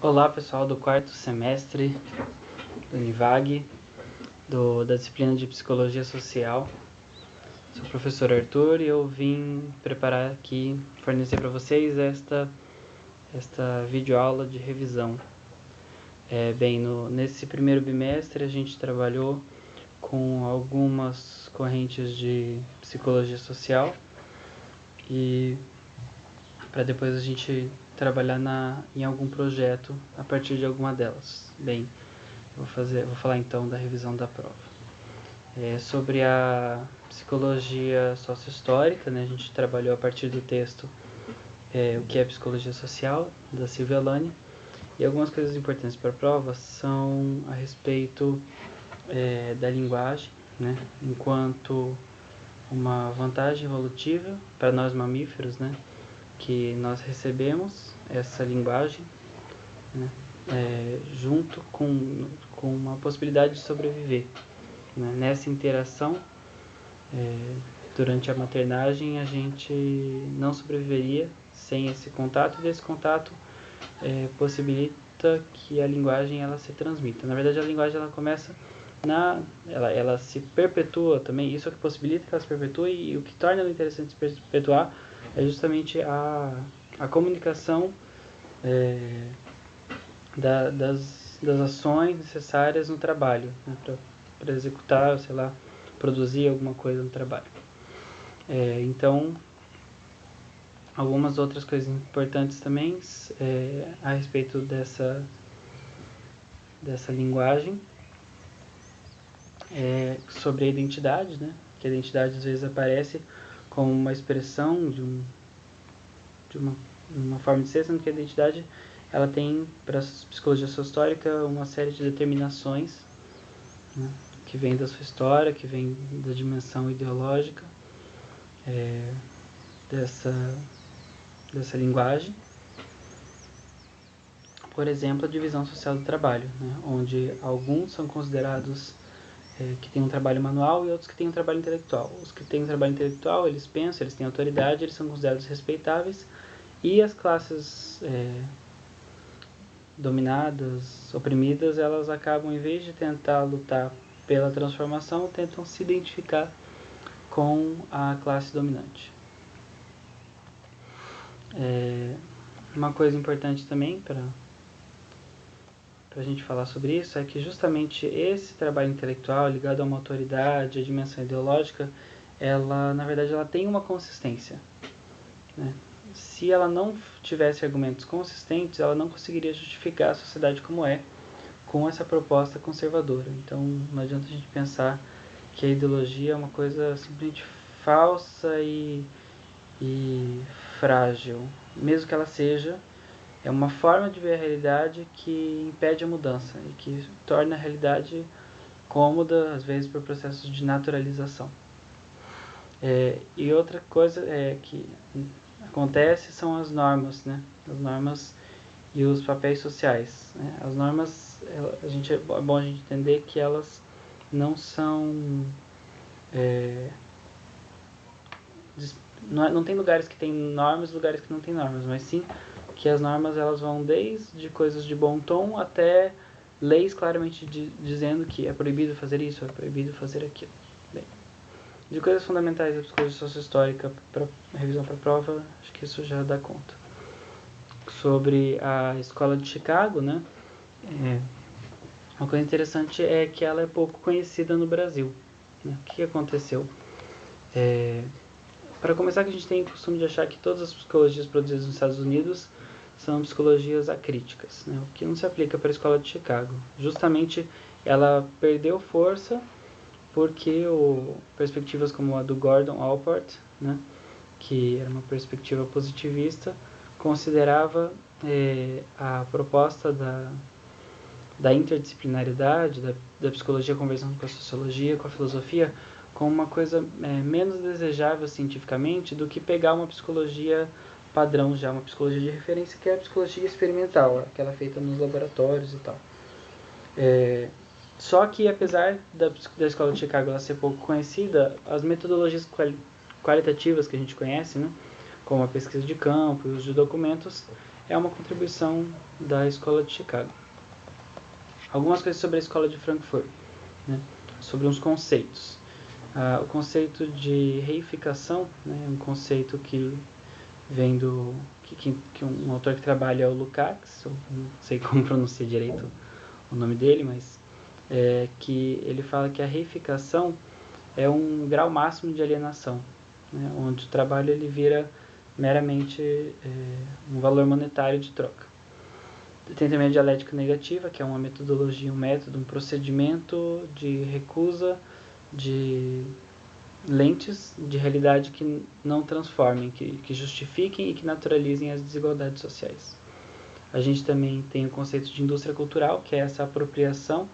Olá pessoal do quarto semestre do Univag, da disciplina de Psicologia Social. Sou o professor Arthur e eu vim preparar aqui, fornecer para vocês esta videoaula de revisão. Nesse primeiro bimestre a gente trabalhou com algumas correntes de Psicologia Social e para depois a gente trabalhar em algum projeto a partir de alguma delas. Vou falar então da revisão da prova. Sobre a psicologia sociohistórica, né, a gente trabalhou a partir do texto O que é Psicologia Social, da Silvia Lani, e algumas coisas importantes para a prova são a respeito da linguagem, né, enquanto uma vantagem evolutiva para nós mamíferos, né, que nós recebemos essa linguagem, né, junto com uma possibilidade de sobreviver. Né? Nessa interação, durante a maternagem, a gente não sobreviveria sem esse contato, e desse contato possibilita que a linguagem ela se transmita. Na verdade, a linguagem ela começa ela se perpetua também, isso é o que possibilita que ela se perpetue, e o que torna ela interessante se perpetuar é justamente a comunicação das ações necessárias no trabalho, né, para executar, sei lá, produzir alguma coisa no trabalho. Então, algumas outras coisas importantes também a respeito dessa linguagem, sobre a identidade, né? Que a identidade às vezes aparece como uma expressão de uma forma de ser, sendo que a identidade ela tem, para a psicologia sociohistórica, uma série de determinações, né, que vem da sua história, que vem da dimensão ideológica dessa linguagem. Por exemplo, a divisão social do trabalho, né, onde alguns são considerados que têm um trabalho manual e outros que têm um trabalho intelectual. Os que têm um trabalho intelectual, eles pensam, eles têm autoridade, eles são considerados respeitáveis, e as classes dominadas, oprimidas, elas acabam, em vez de tentar lutar pela transformação, tentam se identificar com a classe dominante. Uma coisa importante também para a gente falar sobre isso é que justamente esse trabalho intelectual ligado a uma autoridade, a dimensão ideológica, ela, na verdade, ela tem uma consistência, né? Se ela não tivesse argumentos consistentes, ela não conseguiria justificar a sociedade como é, com essa proposta conservadora. Então, não adianta a gente pensar que a ideologia é uma coisa simplesmente falsa e frágil. Mesmo que ela seja, é uma forma de ver a realidade que impede a mudança e que torna a realidade cômoda, às vezes por processos de naturalização. E outra coisa que acontece são as normas, né? As normas e os papéis sociais, né? As normas, é bom a gente entender que elas não são não tem lugares que tem normas e lugares que não tem normas, mas sim que as normas elas vão desde coisas de bom tom até leis claramente dizendo que é proibido fazer isso, é proibido fazer aquilo. Bem, de coisas fundamentais da psicologia sociohistórica para revisão para a prova, acho que isso já dá conta. Sobre a escola de Chicago, né? Uma coisa interessante é que ela é pouco conhecida no Brasil. Né? O que aconteceu? Para começar, que a gente tem o costume de achar que todas as psicologias produzidas nos Estados Unidos são psicologias acríticas, né? O que não se aplica para a escola de Chicago. Justamente ela perdeu força porque perspectivas como a do Gordon Allport, né, que era uma perspectiva positivista, considerava a proposta da interdisciplinariedade, da psicologia conversando com a sociologia, com a filosofia, como uma coisa menos desejável cientificamente do que pegar uma psicologia padrão já, uma psicologia de referência, que é a psicologia experimental, aquela feita nos laboratórios e tal. Só que, apesar da escola de Chicago ela ser pouco conhecida, as metodologias qualitativas que a gente conhece, né, como a pesquisa de campo e os de documentos, é uma contribuição da Escola de Chicago. Algumas coisas sobre a Escola de Frankfurt, né? Sobre uns conceitos. O conceito de reificação, né? Um conceito que vem do... que um autor que trabalha é o Lukács, não sei como pronuncia direito o nome dele, mas que ele fala que a reificação é um grau máximo de alienação, né? Onde o trabalho ele vira meramente um valor monetário de troca. Tem também a dialética negativa, que é uma metodologia, um método, um procedimento de recusa de lentes de realidade que não transformem, que justifiquem e que naturalizem as desigualdades sociais. A gente também tem o conceito de indústria cultural, que é essa apropriação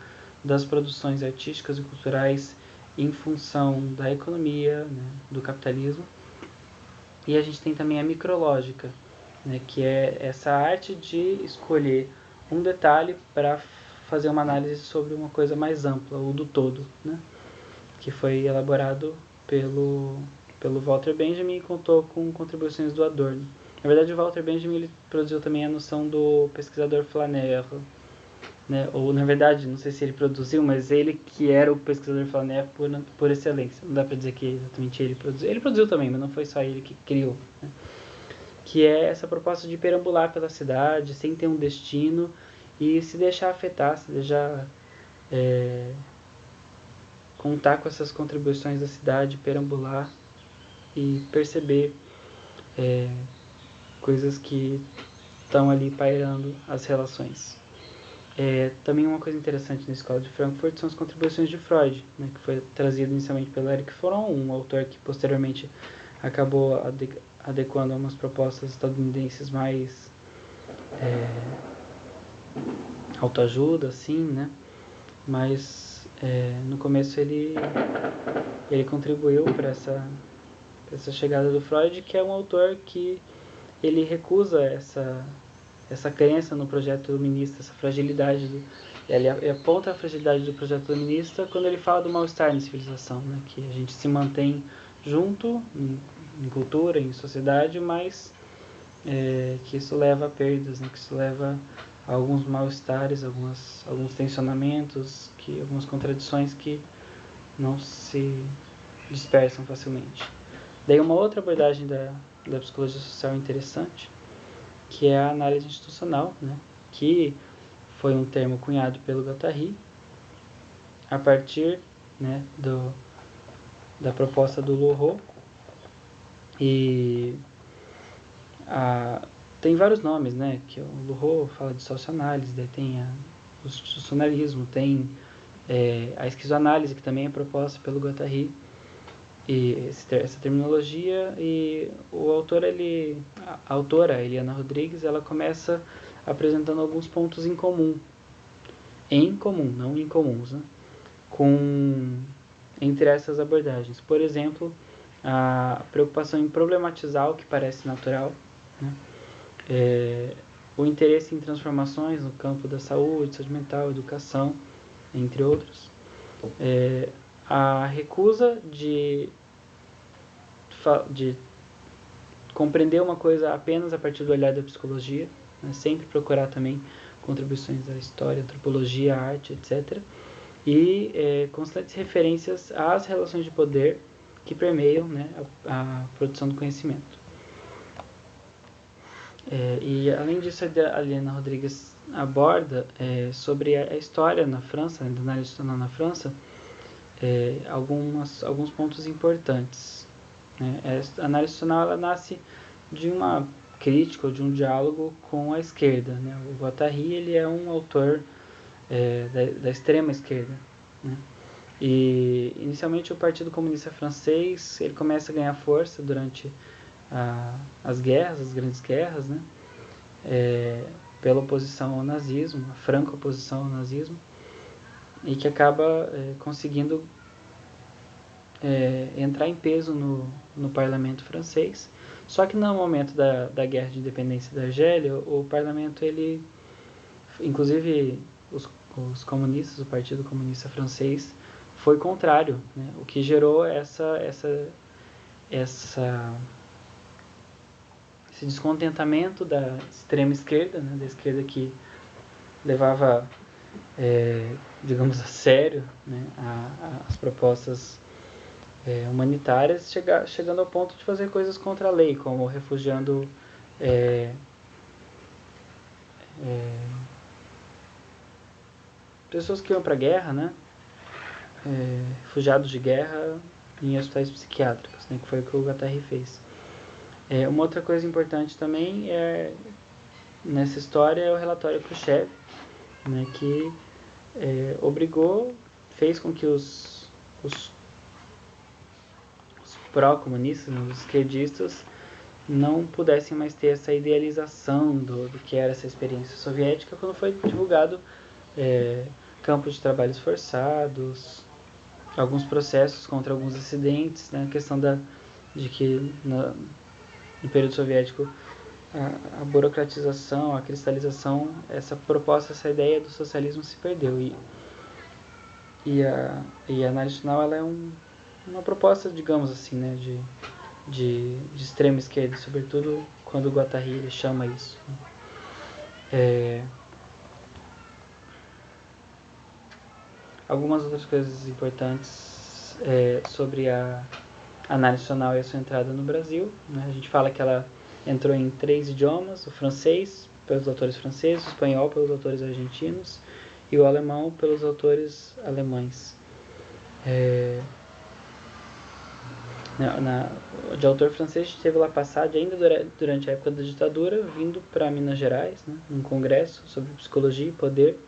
das produções artísticas e culturais em função da economia, né, do capitalismo. E a gente tem também a micrológica, né, que é essa arte de escolher um detalhe para fazer uma análise sobre uma coisa mais ampla, ou do todo, né, que foi elaborado pelo Walter Benjamin e contou com contribuições do Adorno. Na verdade, o Walter Benjamin ele produziu também a noção do pesquisador flaneur, né, ou na verdade, não sei se ele produziu, mas ele que era o pesquisador flaneur por excelência. Não dá para dizer que exatamente ele produziu. Ele produziu também, mas não foi só ele que criou, né? Que é essa proposta de perambular pela cidade sem ter um destino e se deixar afetar, se deixar contar com essas contribuições da cidade, perambular e perceber coisas que estão ali pairando as relações. Também uma coisa interessante na Escola de Frankfurt são as contribuições de Freud, né, que foi trazido inicialmente pelo Erich Fromm, um autor que posteriormente acabou adequando a umas propostas estadunidenses mais autoajuda, assim, né? Mas no começo ele contribuiu para essa chegada do Freud, que é um autor que ele recusa essa crença no projeto iluminista, essa fragilidade ele aponta a fragilidade do projeto iluminista quando ele fala do mal-estar na civilização, né? Que a gente se mantém junto em cultura, em sociedade, mas que isso leva a perdas, né? Que isso leva a alguns mal-estares, alguns tensionamentos, algumas contradições que não se dispersam facilmente. Daí uma outra abordagem da psicologia social interessante, que é a análise institucional, né? Que foi um termo cunhado pelo Guattari a partir, né, da proposta do Loraux. E tem vários nomes, né? Que o Loraux fala de socioanálise, daí tem o institucionalismo, tem a esquizoanálise, que também é proposta pelo Guattari, e essa terminologia, e a autora, Eliana Rodrigues, ela começa apresentando alguns pontos em comum, não incomuns, né? Entre essas abordagens. Por exemplo, a preocupação em problematizar o que parece natural, né? O interesse em transformações no campo da saúde mental, educação, entre outros. A recusa de compreender uma coisa apenas a partir do olhar da psicologia, né? Sempre procurar também contribuições da história, antropologia, arte, etc. E constantes referências às relações de poder que permeiam, né, a produção do conhecimento. E além disso, a Eliana Rodrigues aborda sobre a história na França, né, da análise institucional na França, alguns pontos importantes, né? A análise institucional ela nasce de uma crítica ou de um diálogo com a esquerda, né? O Guattari ele é um autor da extrema esquerda, né? E inicialmente o Partido Comunista Francês ele começa a ganhar força durante as grandes guerras, né? Pela oposição ao nazismo, a franca oposição ao nazismo, e que acaba conseguindo entrar em peso no parlamento francês. Só que no momento da guerra de independência da Argélia, o parlamento, ele, inclusive os comunistas, o Partido Comunista Francês, foi contrário, né? O que gerou esse esse descontentamento da extrema esquerda, né, da esquerda que levava, digamos, a sério, né, as propostas humanitárias, chegando ao ponto de fazer coisas contra a lei, como refugiando pessoas que iam para a guerra, né, refugiados de guerra em hospitais psiquiátricos, né, que foi o que o Guattari fez. Uma outra coisa importante também nessa história é o relatório Khrushchev, né, que fez com que os pró-comunistas, né, os esquerdistas, não pudessem mais ter essa idealização do que era essa experiência soviética quando foi divulgado campos de trabalhos forçados, alguns processos contra alguns dissidentes, né, a questão de que no período soviético a burocratização, a cristalização, essa proposta, essa ideia do socialismo se perdeu. E a nacional ela é uma proposta, digamos assim, né, de extrema esquerda, sobretudo quando o Guattari chama isso. Algumas outras coisas importantes sobre a nacional e a sua entrada no Brasil, né? A gente fala que ela entrou em 3 idiomas: o francês pelos autores franceses, o espanhol pelos autores argentinos e o alemão pelos autores alemães. De autor francês esteve lá passado ainda durante a época da ditadura, vindo para Minas Gerais, né, num congresso sobre psicologia e poder,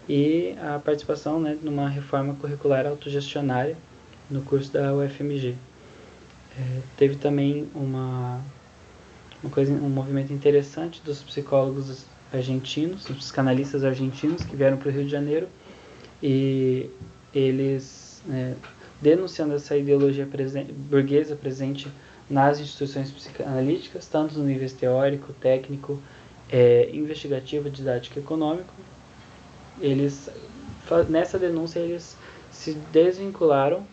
e a participação, né, numa reforma curricular autogestionária no curso da UFMG. Teve também um movimento interessante dos psicólogos argentinos, dos psicanalistas argentinos que vieram para o Rio de Janeiro, e eles denunciando essa ideologia burguesa presente nas instituições psicanalíticas, tanto no nível teórico, técnico, investigativo, didático e econômico. Nessa denúncia eles se desvincularam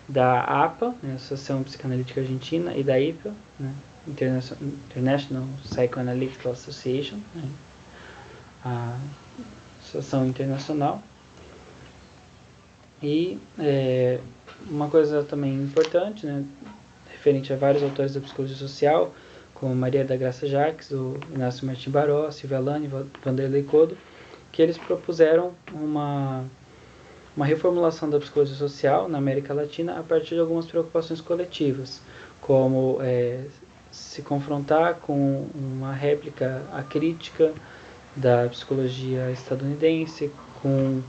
da APA, né, Associação Psicanalítica Argentina, e da IPA, né, International Psychoanalytical Association, né, a Associação Internacional. E uma coisa também importante, né, referente a vários autores da psicologia social, como Maria da Graça Jacques, o Inácio Martim Baró, Silvia Alani, Vanderlei Codo, que eles propuseram uma reformulação da psicologia social na América Latina a partir de algumas preocupações coletivas, como se confrontar com uma réplica acrítica da psicologia estadunidense, com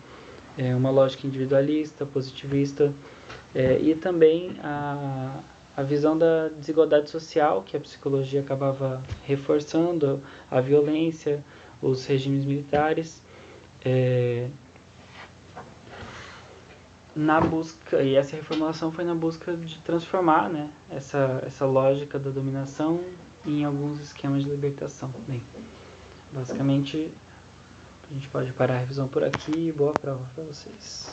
uma lógica individualista, positivista, e também a visão da desigualdade social que a psicologia acabava reforçando, a violência, os regimes militares, e essa reformulação foi na busca de transformar, né, essa lógica da dominação em alguns esquemas de libertação. Bem, basicamente a gente pode parar a revisão por aqui e boa prova para vocês.